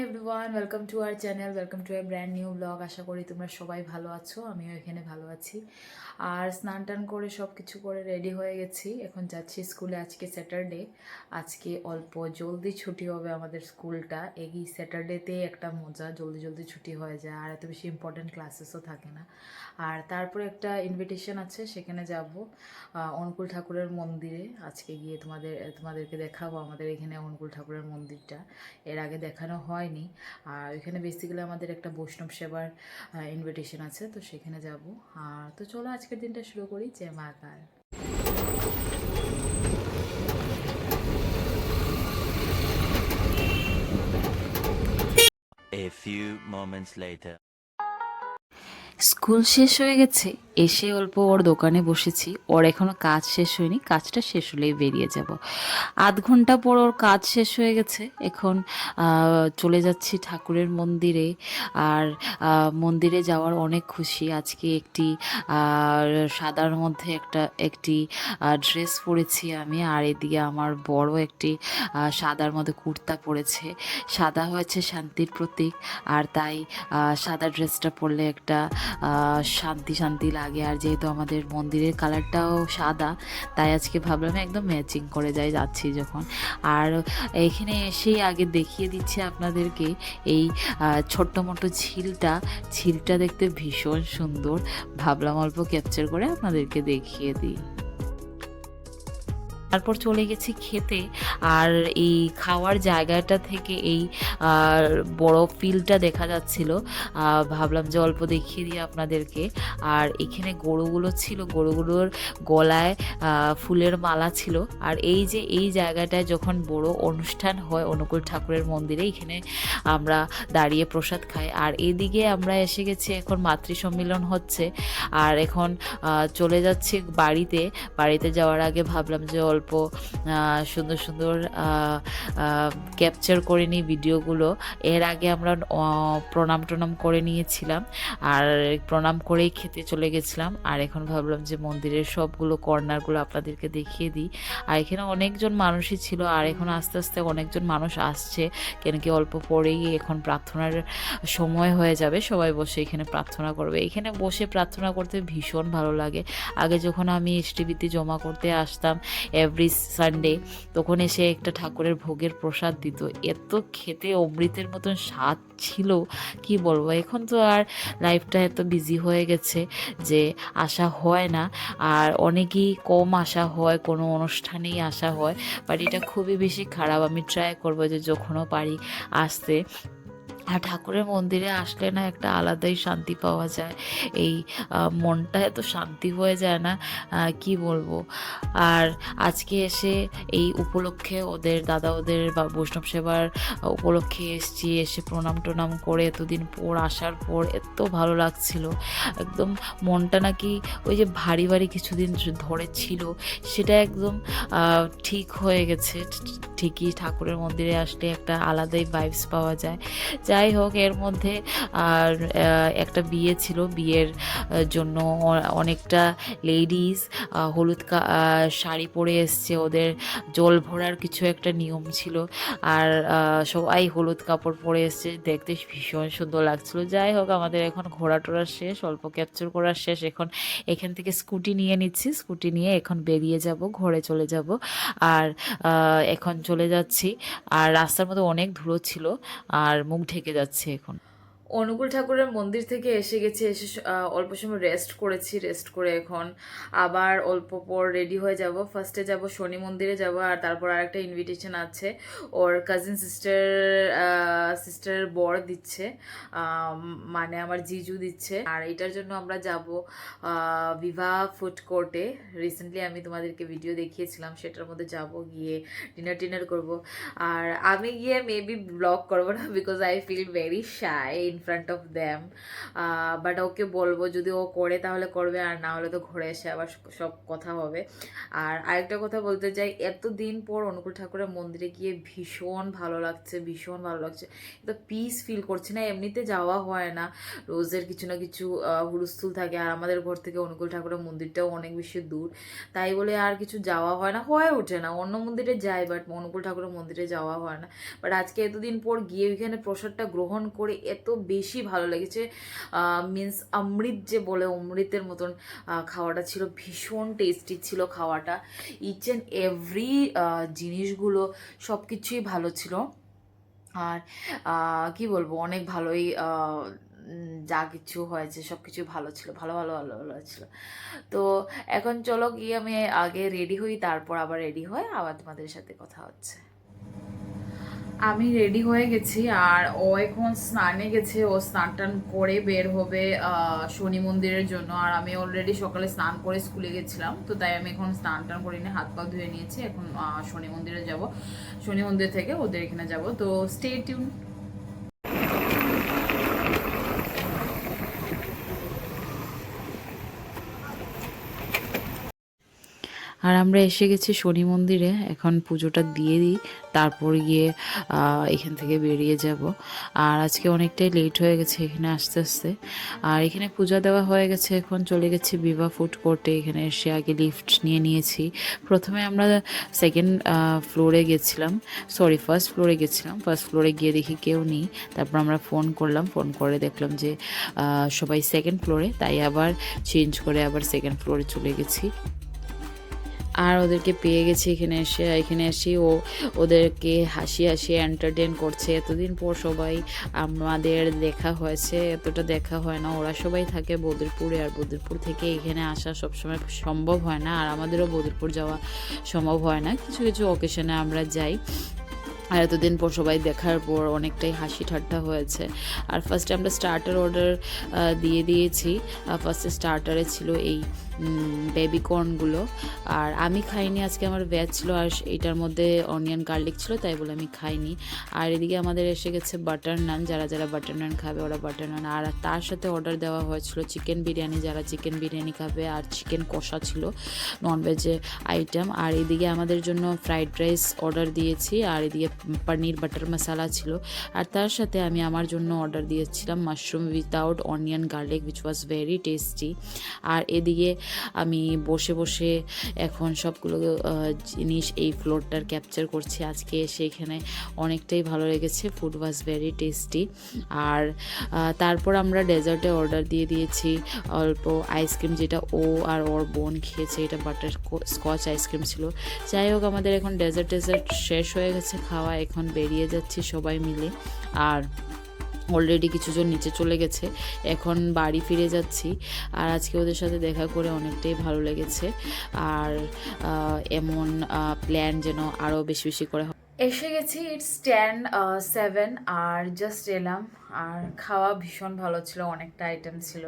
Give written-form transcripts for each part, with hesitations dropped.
Everyone, welcome to our channel, welcome to a brand new blog. আশা করি তোমরা সবাই ভালো আছো, আমিও এখানে ভালো আছি। আর স্নান টান করে সব কিছু করে রেডি হয়ে গেছি, এখন যাচ্ছি স্কুলে। আজকে স্যাটারডে, আজকে অল্প জলদি ছুটি হবে আমাদের স্কুলটা। এই স্যাটারডেতে একটা মজা, জলদি জলদি ছুটি হয়ে যায় আর এত বেশি ইম্পর্টেন্ট ক্লাসেসও থাকে না। আর তারপরে একটা ইনভিটেশন আছে, সেখানে যাব অনুকূল ঠাকুরের মন্দিরে। আজকে গিয়ে তোমাদেরকে দেখাবো আমাদের এখানে অনুকূল ঠাকুরের মন্দিরটা, এর আগে দেখানো হয়নি। আর এখানে বেসিক্যালি আমাদের একটা বৈষ্ণব সেবার ইনভিটেশন আছে, তো সেখানে যাব। আর তো চলো আজকের দিনটা শুরু করি। জয় মা কাল। A few moments later. School শেষ হয়ে গেছে, এসে অল্প ওর দোকানে বসেছি। ওর এখনো কাজ শেষ হয়নি, কাজটা শেষ হলেই বেরিয়ে যাব। আধ ঘন্টা পর ওর কাজ শেষ হয়ে গেছে, এখন চলে যাচ্ছি ঠাকুরের মন্দিরে। আর মন্দিরে যাওয়ার অনেক খুশি। আজকে একটি সাদার মধ্যে একটি ড্রেস পরেছি আমি, আর এদিকে আমার বড় একটি সাদার মধ্যে কুর্তা পরেছে। সাদা হয়েছে শান্তির প্রতীক, আর তাই সাদা ড্রেসটা পরলে একটা শান্তি শান্তি লাগে। আর যেহেতু আমাদের মন্দিরের কালারটাও সাদা, তাই আজকে ভাবলাম একদম ম্যাচিং করে যাচ্ছি যখন। আর এখানে এসেই আগে দেখিয়ে দিচ্ছি আপনাদেরকে এই ছোট্ট মোটো ঝিলটা দেখতে ভীষণ সুন্দর। ভাবলাম অল্প ক্যাপচার করে আপনাদেরকে দেখিয়ে দিই। তারপর চলে গেছি খেতে। আর এই খাওয়ার জায়গাটা থেকে এই বড় ফিল্ডটা দেখা যাচ্ছিল, ভাবলাম যে অল্প দেখিয়ে দিই আপনাদেরকে। আর এখানে গরুগুলো ছিল, গরুগুলোর গলায় ফুলের মালা ছিল। আর এই জায়গাটায় যখন বড় অনুষ্ঠান হয় অনুকূল ঠাকুরের মন্দিরে, এখানে আমরা দাঁড়িয়ে প্রসাদ খাই। আর এদিকে আমরা এসে গেছি, এখন মাতৃ সম্মিলন হচ্ছে। আর এখন চলে যাচ্ছি বাড়িতে যাওয়ার আগে ভাবলাম যে অল্প সুন্দর সুন্দর ক্যাপচার করে নিই ভিডিওগুলো। এর আগে আমরা প্রণাম টনাম করে নিয়েছিলাম, আর প্রণাম করেই খেতে চলে গেছিলাম। আর এখন ভাবলাম যে মন্দিরের সবগুলো কর্নারগুলো আপনাদেরকে দেখিয়ে দিই। আর এখানে অনেকজন মানুষই ছিল, আর এখন আস্তে আস্তে অনেকজন মানুষ আসছে, কেন কি অল্প পরেই এখন প্রার্থনার সময় হয়ে যাবে। সবাই বসে এখানে প্রার্থনা করবে। এখানে বসে প্রার্থনা করতে ভীষণ ভালো লাগে। আগে যখন আমি এসটিভিতে জমা করতে আসতাম এভরি সানডে, তখন এসে একটা ঠাকুরের ভোগের প্রসাদ দিত, এত খেতে অমৃতের মতন স্বাদ ছিল, কি বলবো। এখন তো আর লাইফটা এত বিজি হয়ে গেছে যে আসা হয় না, আর অনেকই কম আসা হয়, কোনো অনুষ্ঠানেই আসা হয়। বাট এটা খুবই বেশি খারাপ। আমি ট্রাই করবো যে যখনও পারি আসতে। আর ঠাকুরের মন্দিরে আসলে না একটা আলাদাই শান্তি পাওয়া যায়, এই মনটা এত শান্তি হয়ে যায় না, কি বলবো। আর আজকে এসে এই উপলক্ষে ওদের বা বৈষ্ণব সেবার উপলক্ষে এসে প্রণাম টনাম করে এতদিন পর আসার পর এত ভালো লাগছিল। একদম মনটা নাকি ওই যে ভারী ভারী কিছুদিন ধরে ছিল, সেটা একদম ঠিক হয়ে গেছে। ঠিকই ঠাকুরের মন্দিরে আসলে একটা আলাদাই ভাইবস পাওয়া যায়। যাই হোক, এর মধ্যে আর একটা বিয়ে ছিল, বিয়ের জন্য অনেকটা লেডিস হলুদ শাড়ি পরে এসছে। ওদের জল ভরার কিছু একটা নিয়ম ছিল, আর সবাই হলুদ কাপড় পরে এসছে, দেখতে ভীষণ সুন্দর লাগছিল। যাই হোক, আমাদের এখন ঘোরা টোরা শেষ, অল্প ক্যাপচার করা শেষ। এখন এখান থেকে স্কুটি নিয়ে নিচ্ছি, স্কুটি নিয়ে এখন বেরিয়ে যাব, ঘরে চলে যাব। আর এখন চলে যাচ্ছি। আর রাস্তার মধ্যে অনেক ধুলো ছিল, আর মুখ ঢেকে যাচ্ছে এখন। অনুকূল ঠাকুরের মন্দির থেকে এসে গেছি, এসে অল্প সময় রেস্ট করেছি। রেস্ট করে এখন আবার অল্প পর রেডি হয়ে যাব। ফার্স্টে যাব শনি মন্দিরে যাব, আর তারপর আরেকটা ইনভিটেশন আছে, ওর কাজিন সিস্টারের বর দিচ্ছে, মানে আমার জিজু দিচ্ছে। আর এটার জন্য আমরা যাব বিভা ফুড কোর্টে। রিসেন্টলি আমি তোমাদেরকে ভিডিও দেখিয়েছিলাম, সেটার মধ্যে যাব, গিয়ে ডিনার করব। আর আমি গিয়ে মেবি ব্লগ করবো না, because I feel very shy in front of them. But okay বলবো যদি ও করে তাহলে করবে, আর না হলে তো ঘুরে এসে আবার সব কথা হবে। আর আরেকটা কথা বলতে চাই, এতদিন পর অনুকূল ঠাকুরের মন্দিরে গিয়ে ভীষণ ভালো লাগছে, ভীষণ ভালো লাগছে। তো পিস ফিল করছি না, এমনিতে যাওয়া হয় না, রোজের কিছু না কিছু হুলস্থুল থাকে, আর আমাদের ঘর থেকে অনুকূল ঠাকুরের মন্দিরটাও অনেক বেশি দূর, তাই বলে আর কিছু যাওয়া হয় না, হয়ে ওঠে না। অন্য মন্দিরে যাই বাট অনুকূল ঠাকুরের মন্দিরে যাওয়া হয় না। বাট আজকে এতদিন পর গিয়ে ওইখানে প্রসাদটা গ্রহণ করে এত বেশি ভালো লেগেছে। মিন্স অমৃত যে বলে, অমৃতের মতন খাওয়াটা ছিল, ভীষণ টেস্টি ছিল খাওয়াটা। ইচ অ্যান্ড এভরি জিনিসগুলো সব কিছুই ভালো ছিল। আর কি বলবো, অনেক ভালোই যা কিছু হয়েছে সব কিছু ভালো ছিল, ভালো ভালো ভালো ভালো ছিল। তো এখন চলো গিয়ে আমি আগে রেডি হই, তারপর আবার রেডি হয়ে আবার তোমাদের সাথে কথা হচ্ছে। আমি রেডি হয়ে গেছি, আর ও এখন স্নানে গেছে, ও স্নান টান করে বের হবে শনি মন্দিরের জন্য। আর আমি অলরেডি সকালে স্নান করে স্কুলে গেছিলাম, তো তাই আমি এখন স্নান টান করে নিয়ে হাত পা ধুয়ে নিয়েছি। এখন শনি মন্দিরে যাব, শনি মন্দির থেকে ওদের এখানে যাব। তো স্টে টিউন। আর আমরা এসে গেছি শনি মন্দিরে, এখন পুজোটা দিয়ে দিই, তারপর গিয়ে এখান থেকে বেরিয়ে যাব। আর আজকে অনেকটাই লেট হয়ে গেছে এখানে আসতে আসতে। আর এখানে পূজা দেওয়া হয়ে গেছে, এখন চলে গেছি বিভা ফুড কোর্টে। এখানে এসে আগে লিফট নিয়ে নিয়েছি। প্রথমে আমরা সেকেন্ড ফ্লোরে গেছিলাম, সরি ফার্স্ট ফ্লোরে গেছিলাম। ফার্স্ট ফ্লোরে গিয়ে দেখি কেউ নেই, তারপর আমরা ফোন করলাম, ফোন করে দেখলাম যে সবাই সেকেন্ড ফ্লোরে, তাই আবার চেঞ্জ করে আবার সেকেন্ড ফ্লোরে চলে গেছি। আর ওদেরকে পেয়ে গেছি এখানে এসে ও ওদেরকে হাসি হাসি এন্টারটেন করছে। এতদিন পর সবাই আমাদের দেখা হয়েছে, এতটা দেখা হয় না। ওরা সবাই থাকে বদরপুরে, আর বদরপুর থেকে এখানে আসা সবসময় সম্ভব হয় না, আর আমাদেরও বদরপুর যাওয়া সম্ভব হয় না। কিছু কিছু অকেশনে আমরা যাই। আর এতদিন পর সবাই দেখার পর অনেকটাই হাসি ঠাট্টা হয়েছে। আর ফার্স্টে আমরা স্টার্টার অর্ডার দিয়ে দিয়েছি। ফার্স্টে স্টার্টারে ছিল এই বেবি কর্নগুলো, আর আমি খাইনি, আজকে আমার ভেজ ছিল, আর এটার মধ্যে অনিয়ন গার্লিক ছিল, তাই বলে আমি খাইনি। আর এদিকে আমাদের এসে গেছে বাটার নান, যারা যারা বাটার নান খাবে ওরা বাটার নান। আর তার সাথে অর্ডার দেওয়া হয়েছিল চিকেন বিরিয়ানি, যারা চিকেন বিরিয়ানি খাবে, আর চিকেন কষা ছিল ননভেজের আইটেম। আর এদিকে আমাদের জন্য ফ্রাইড রাইস অর্ডার দিয়েছি, আর এদিকে পনির বাটার মশালা ছিল। আর তার সাথে আমি আমার জন্য অর্ডার দিয়েছিলাম mushroom without onion garlic, which was very tasty. আর এদিকে আমি বসে বসে এখন সবগুলো জিনিস এই ফ্লোরটার ক্যাপচার করছি। আজকে এসে এখানে অনেকটাই ভালো লেগেছে, ফুড ওয়াজ ভেরি টেস্টি। আর তারপর আমরা ডেজার্টে অর্ডার দিয়ে দিয়েছি অল্প আইসক্রিম, যেটা ও আর ওর বোন খেয়েছে, এটা বাটার স্কচ আইসক্রিম ছিল। যাই হোক, আমাদের এখন ডেজার্ট শেষ হয়ে গেছে খাওয়া, এখন বেরিয়ে যাচ্ছি সবাই মিলে। আর অলরেডি কিছুজন নিচে চলে গেছে, এখন বাড়ি ফিরে যাচ্ছি। আর আজকে ওদের সাথে দেখা করে অনেকটাই ভালো লেগেছে। আর এমন প্ল্যান যেন আরও বেশি বেশি করে এসে গেছি। ইটস 10:07 আর জাস্ট এলাম। আর খাওয়া ভীষণ ভালো ছিল, অনেকটা আইটেম ছিল।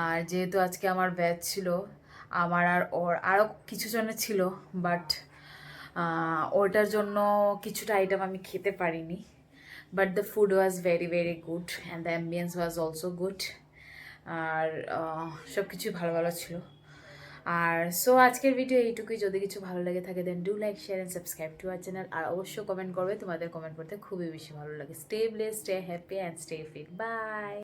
আর যেহেতু আজকে আমার ব্যাচ ছিল, আমার আর ওর আরও কিছু জনের ছিল, বাট ওটার জন্য কিছুটা আইটেম আমি খেতে পারিনি। But the food was very very good and the ambience was also good. আর সব কিছুই ভালো ভালো ছিল। আর সো আজকের ভিডিও এইটুকুই। যদি কিছু ভালো লেগে থাকে then do like share and subscribe to our channel. আর অবশ্যই কমেন্ট করবে, তোমাদের কমেন্ট করতে খুবই বেশি ভালো লাগে। Stay blessed, stay happy and stay fit. By.